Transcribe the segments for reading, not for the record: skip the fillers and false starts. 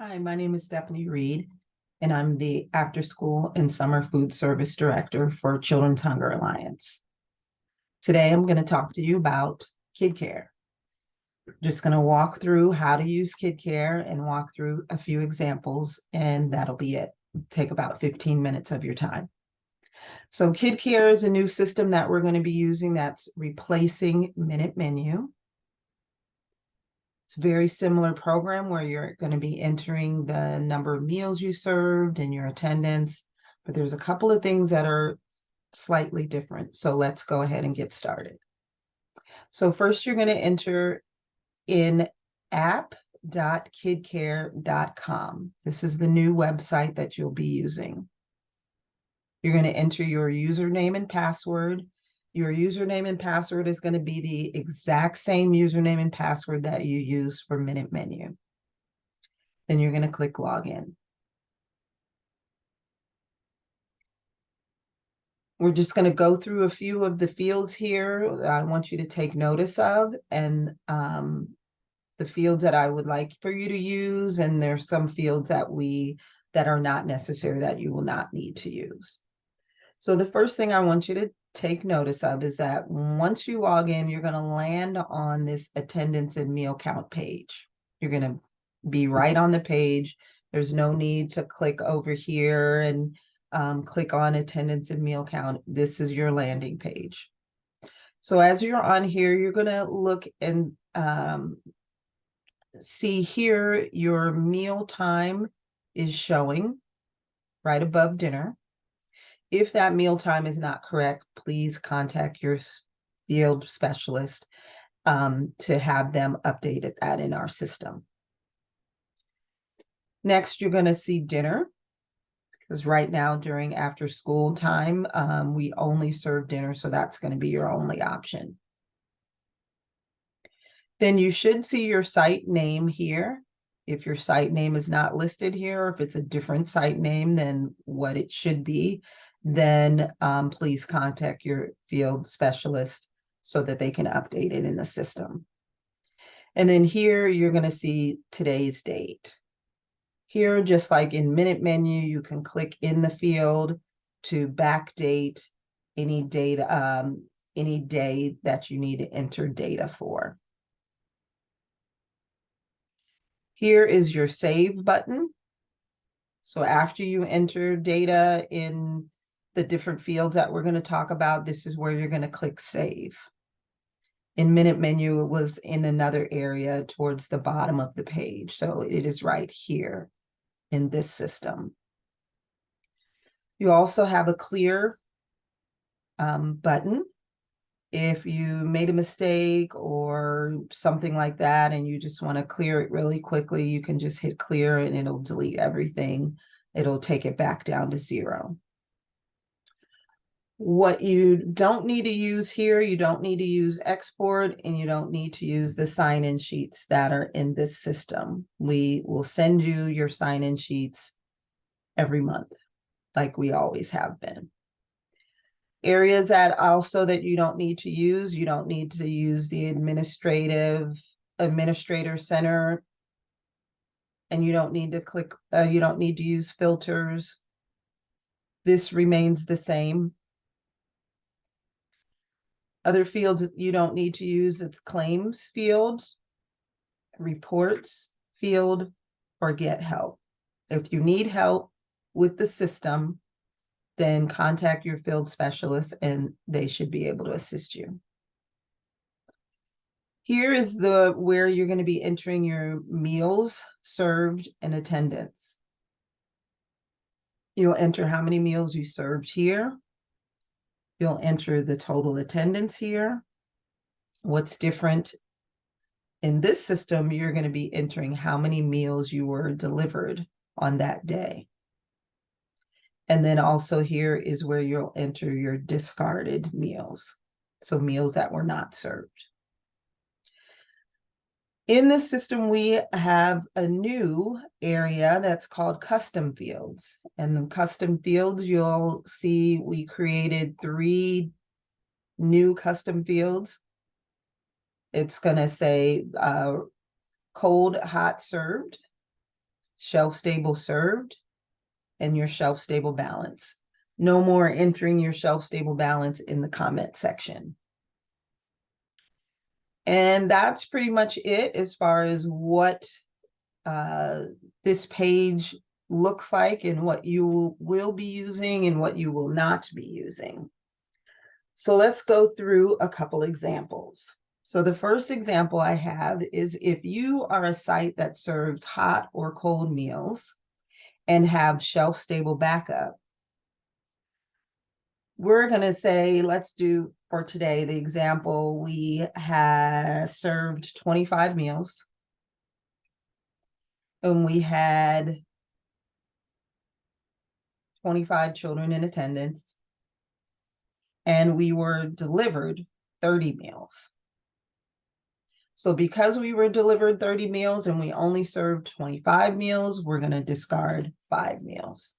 Hi, my name is Stephanie Reed, and I'm the After School and Summer Food Service Director for Children's Hunger Alliance. Today, I'm going to talk to you about KidCare. Just going to walk through how to use KidCare and walk through a few examples, and that'll be it. Take about 15 minutes of your time. So KidCare is a new system that we're going to be using that's replacing Minute Menu. It's a very similar program where you're going to be entering the number of meals you served and your attendance, but there's a couple of things that are slightly different. So let's go ahead and get started. So first you're going to enter in app.kidcare.com. This is the new website that you'll be using. You're going to enter your username and password. Your username and password is going to be the exact same username and password that you use for Minute Menu. Then you're going to click Login. We're just going to go through a few of the fields here that I want you to take notice of, and the fields that I would like for you to use, and there's some fields that are not necessary that you will not need to use. So the first thing I want you to take notice of is that once you log in, you're going to land on this attendance and meal count page. You're going to be right on the page. There's no need to click over here and click on attendance and meal count. This is your landing page. So as you're on here, you're going to look and see here your meal time is showing right above dinner. If that meal time is not correct, please contact your field specialist to have them updated that in our system. Next, you're going to see dinner, because right now during after school time, we only serve dinner, so that's going to be your only option. Then you should see your site name here. If your site name is not listed here, or if it's a different site name than what it should be, then please contact your field specialist so that they can update it in the system. And then here you're going to see today's date. Here, just like in Minute Menu, you can click in the field to backdate any data, any day that you need to enter data for. Here is your save button. So after you enter data in the different fields that we're going to talk about, this is where you're going to click save. In Minute Menu, it was in another area towards the bottom of the page. So it is right here in this system. You also have a clear button. If you made a mistake or something like that and you just want to clear it really quickly, you can just hit clear and it'll delete everything. It'll take it back down to 0. What you don't need to use here, you don't need to use export, and you don't need to use the sign-in sheets that are in this system. We will send you your sign-in sheets every month, like we always have been. Areas that also that you don't need to use the administrator center, and you don't need to click, you don't need to use filters. This remains the same. Other fields that you don't need to use, it's claims field, reports field, or get help. If you need help with the system, then contact your field specialist and they should be able to assist you. Here is where you're going to be entering your meals served and attendance. You'll enter how many meals you served here. You'll enter the total attendance here. What's different in this system, you're going to be entering how many meals you were delivered on that day. And then also here is where you'll enter your discarded meals. So meals that were not served. In this system, we have a new area that's called custom fields. And the custom fields, you'll see we created 3 new custom fields. It's going to say cold, hot served, shelf-stable served, and your shelf-stable balance. No more entering your shelf-stable balance in the comment section. And that's pretty much it as far as what this page looks like and what you will be using and what you will not be using. So let's go through a couple examples. So the first example I have is if you are a site that serves hot or cold meals and have shelf-stable backup, we're going to say, let's do for today the example, we had served 25 meals and we had 25 children in attendance and we were delivered 30 meals. So because we were delivered 30 meals and we only served 25 meals, we're going to discard 5 meals.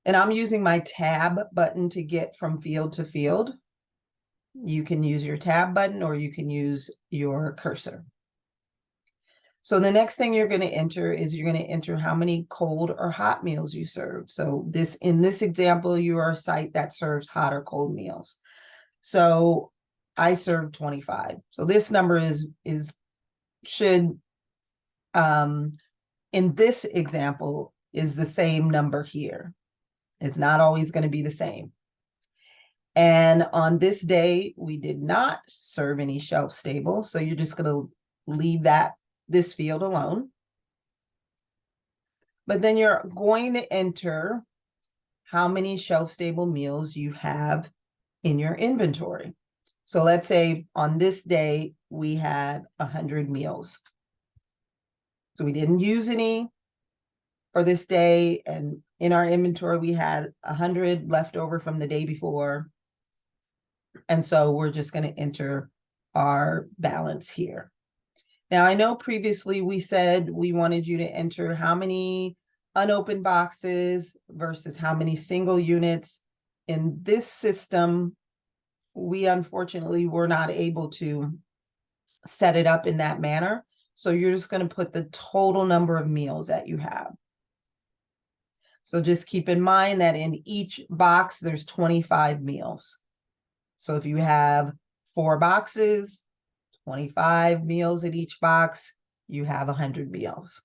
And I'm using my tab button to get from field to field. You can use your tab button or you can use your cursor. So the next thing you're going to enter is you're going to enter how many cold or hot meals you serve. So in this example, you are a site that serves hot or cold meals. So I served 25. So this number should in this example is the same number here. It's not always going to be the same. And on this day, we did not serve any shelf stable. So you're just going to leave this field alone. But then you're going to enter how many shelf stable meals you have in your inventory. So let's say on this day, we had 100 meals. So we didn't use any for this day. And in our inventory, we had 100 left over from the day before. And so we're just going to enter our balance here. Now, I know previously we said we wanted you to enter how many unopened boxes versus how many single units. In this system, we unfortunately were not able to set it up in that manner. So you're just going to put the total number of meals that you have. So just keep in mind that in each box, there's 25 meals. So if you have 4 boxes, 25 meals in each box, you have 100 meals.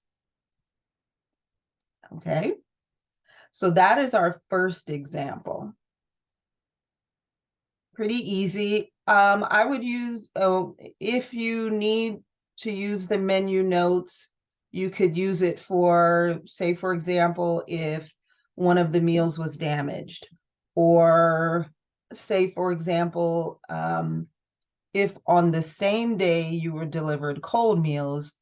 Okay. So that is our first example. Pretty easy. I would use, if you need to use the menu notes, you could use it for, say, for example, if one of the meals was damaged, or say, for example, if on the same day you were delivered cold meals,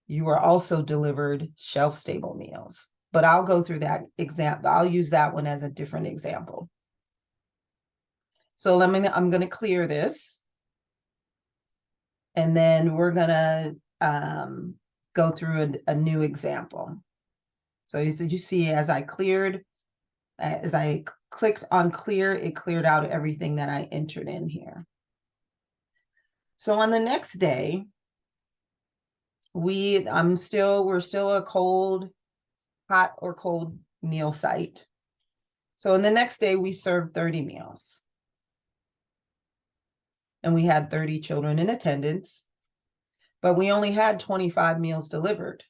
you were also delivered shelf-stable meals. But I'll go through that example. I'll use that one as a different example. So I'm going to clear this. And then we're going to go through a new example. So as you see, as I clicked on clear, it cleared out everything that I entered in here. So on the next day, we're still a hot or cold meal site. So in the next day, we served 30 meals. And we had 30 children in attendance, but we only had 25 meals delivered.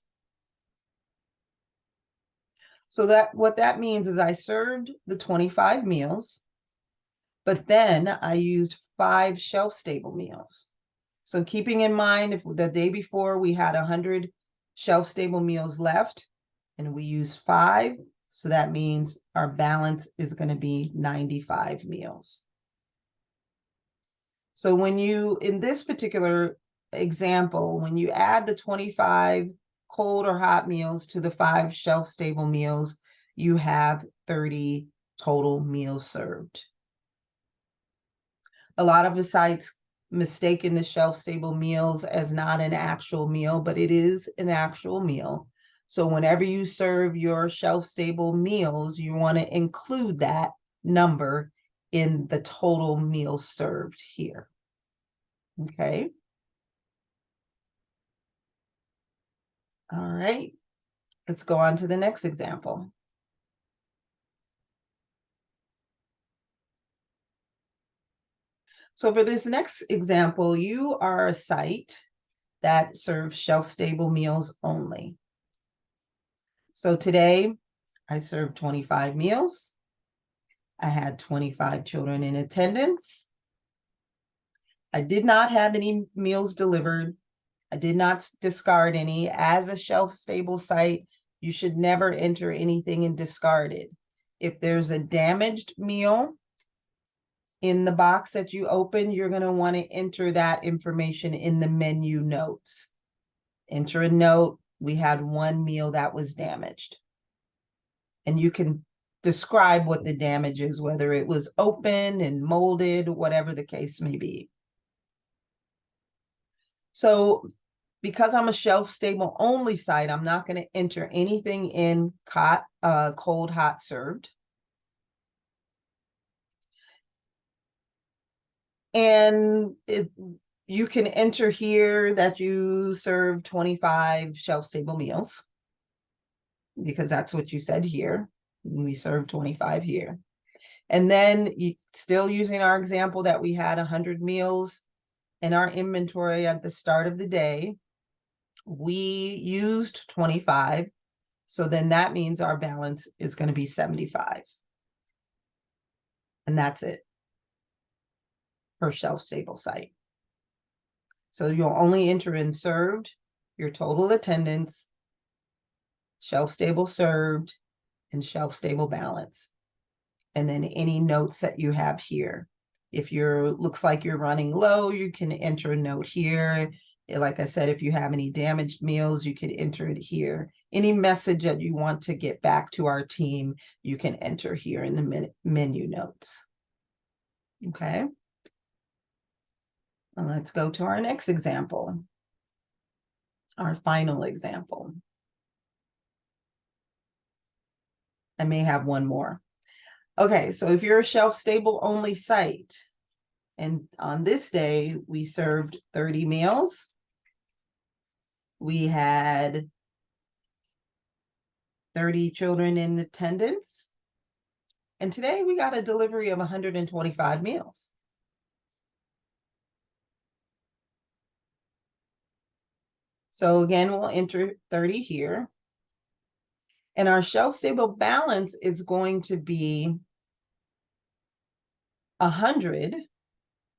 So what that means is I served the 25 meals, but then I used 5 shelf-stable meals. So keeping in mind, if the day before we had 100 shelf-stable meals left and we used 5, so that means our balance is going to be 95 meals. So in this particular example, when you add the 25 cold or hot meals to the 5 shelf-stable meals, you have 30 total meals served. A lot of the sites mistaken the shelf-stable meals as not an actual meal, but it is an actual meal. So whenever you serve your shelf-stable meals, you want to include that number in the total meals served here. Okay. All right, let's go on to the next example. So for this next example, you are a site that serves shelf-stable meals only. So today, I served 25 meals. I had 25 children in attendance. I did not have any meals delivered. I did not discard any. As a shelf-stable site, you should never enter anything and discard it. If there's a damaged meal in the box that you open, you're going to want to enter that information in the menu notes. Enter a note, we had one meal that was damaged. And you can describe what the damage is, whether it was open and molded, whatever the case may be. So because I'm a shelf-stable only site, I'm not going to enter anything in cold, hot served. And you can enter here that you serve 25 shelf-stable meals, because that's what you said here. We served 25 here. And then still using our example that we had 100 meals in our inventory at the start of the day, we used 25. So then that means our balance is going to be 75. And that's it per shelf-stable site. So you'll only enter in served, your total attendance, shelf-stable served, and shelf-stable balance. And then any notes that you have here. If looks like you're running low, you can enter a note here. Like I said, if you have any damaged meals, you can enter it here. Any message that you want to get back to our team, you can enter here in the menu notes. Okay. And let's go to our next example, our final example. I may have one more. Okay, so if you're a shelf-stable only site, and on this day, we served 30 meals. We had 30 children in attendance. And today we got a delivery of 125 meals. So again, we'll enter 30 here. And our shelf-stable balance is going to be 100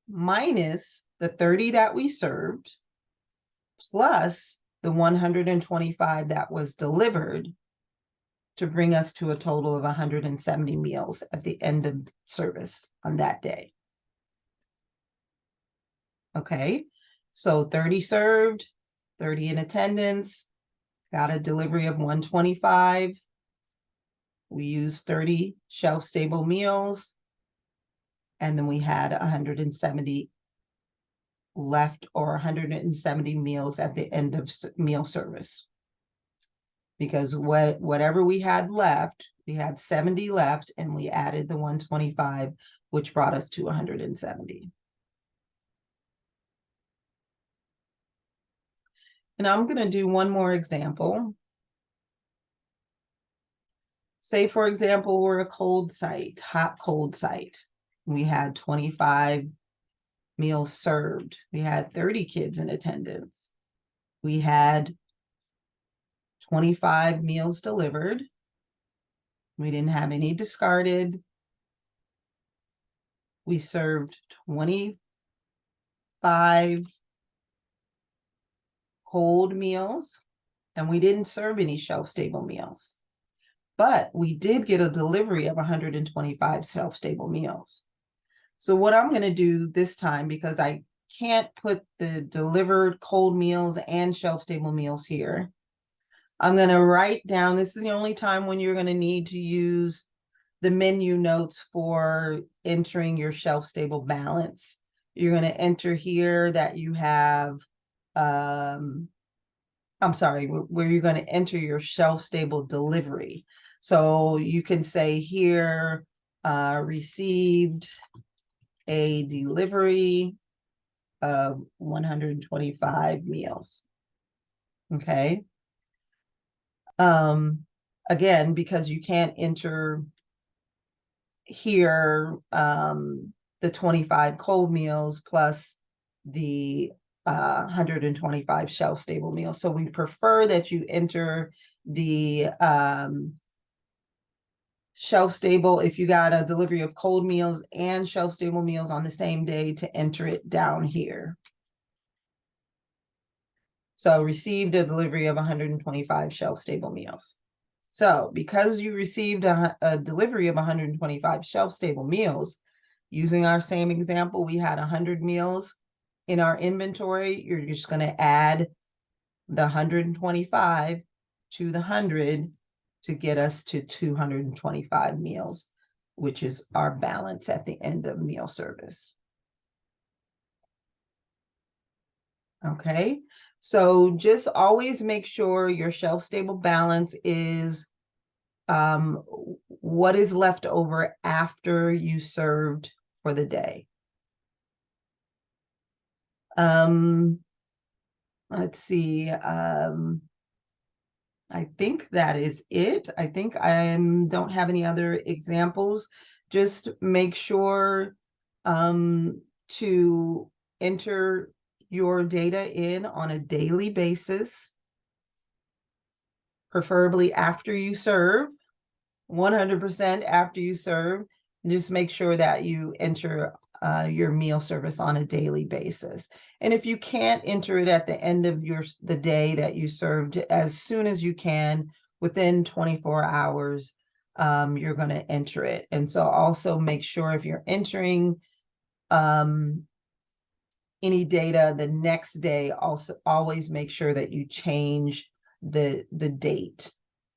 minus the 30 that we served, plus the 125 that was delivered, to bring us to a total of 170 meals at the end of service on that day. Okay, so 30 served, 30 in attendance, got a delivery of 125. We used 30 shelf-stable meals, and then we had 170 left, or 170 meals at the end of meal service. Because whatever we had left, we had 70 left, and we added the 125, which brought us to 170. And I'm going to do one more example. Say, for example, we're a cold site, hot cold site. We had 25 meals served. We had 30 kids in attendance. We had 25 meals delivered. We didn't have any discarded. We served 25 cold meals, and we didn't serve any shelf-stable meals. But we did get a delivery of 125 shelf-stable meals. So what I'm going to do this time, because I can't put the delivered cold meals and shelf-stable meals here, I'm going to write down, this is the only time when you're going to need to use the menu notes for entering your shelf-stable balance. You're going to enter here that you have, I'm sorry, where you're going to enter your shelf-stable delivery. So you can say here, received a delivery of 125 meals. Okay. Again, because you can't enter here the 25 cold meals plus the 125 shelf stable meals. So we prefer that you enter the shelf stable, if you got a delivery of cold meals and shelf stable meals on the same day, to enter it down here. So received a delivery of 125 shelf stable meals. So because you received a delivery of 125 shelf stable meals, using our same example, we had 100 meals in our inventory. You're just going to add the 125 to the 100 to get us to 225 meals, which is our balance at the end of meal service. Okay, so just always make sure your shelf stable balance is what is left over after you served for the day. Let's see. I think that is it. I think I don't have any other examples. Just make sure to enter your data in on a daily basis, preferably after you serve, 100% after you serve. Just make sure that you enter your meal service on a daily basis. And if you can't enter it at the end of the day that you served, as soon as you can, within 24 hours, you're going to enter it. And so also make sure if you're entering any data the next day, also always make sure that you change the date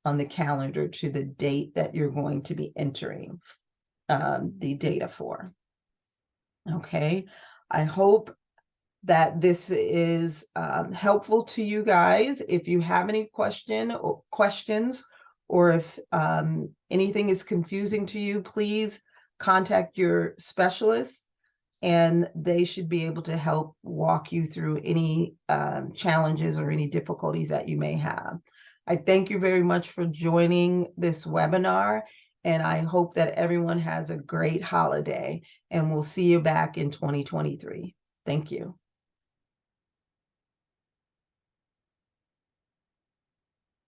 on the calendar to the date that you're going to be entering the data for. Okay, I hope that this is helpful to you guys. If you have any questions, or if anything is confusing to you, please contact your specialist, and they should be able to help walk you through any challenges or any difficulties that you may have. I thank you very much for joining this webinar, and I hope that everyone has a great holiday, and we'll see you back in 2023. Thank you.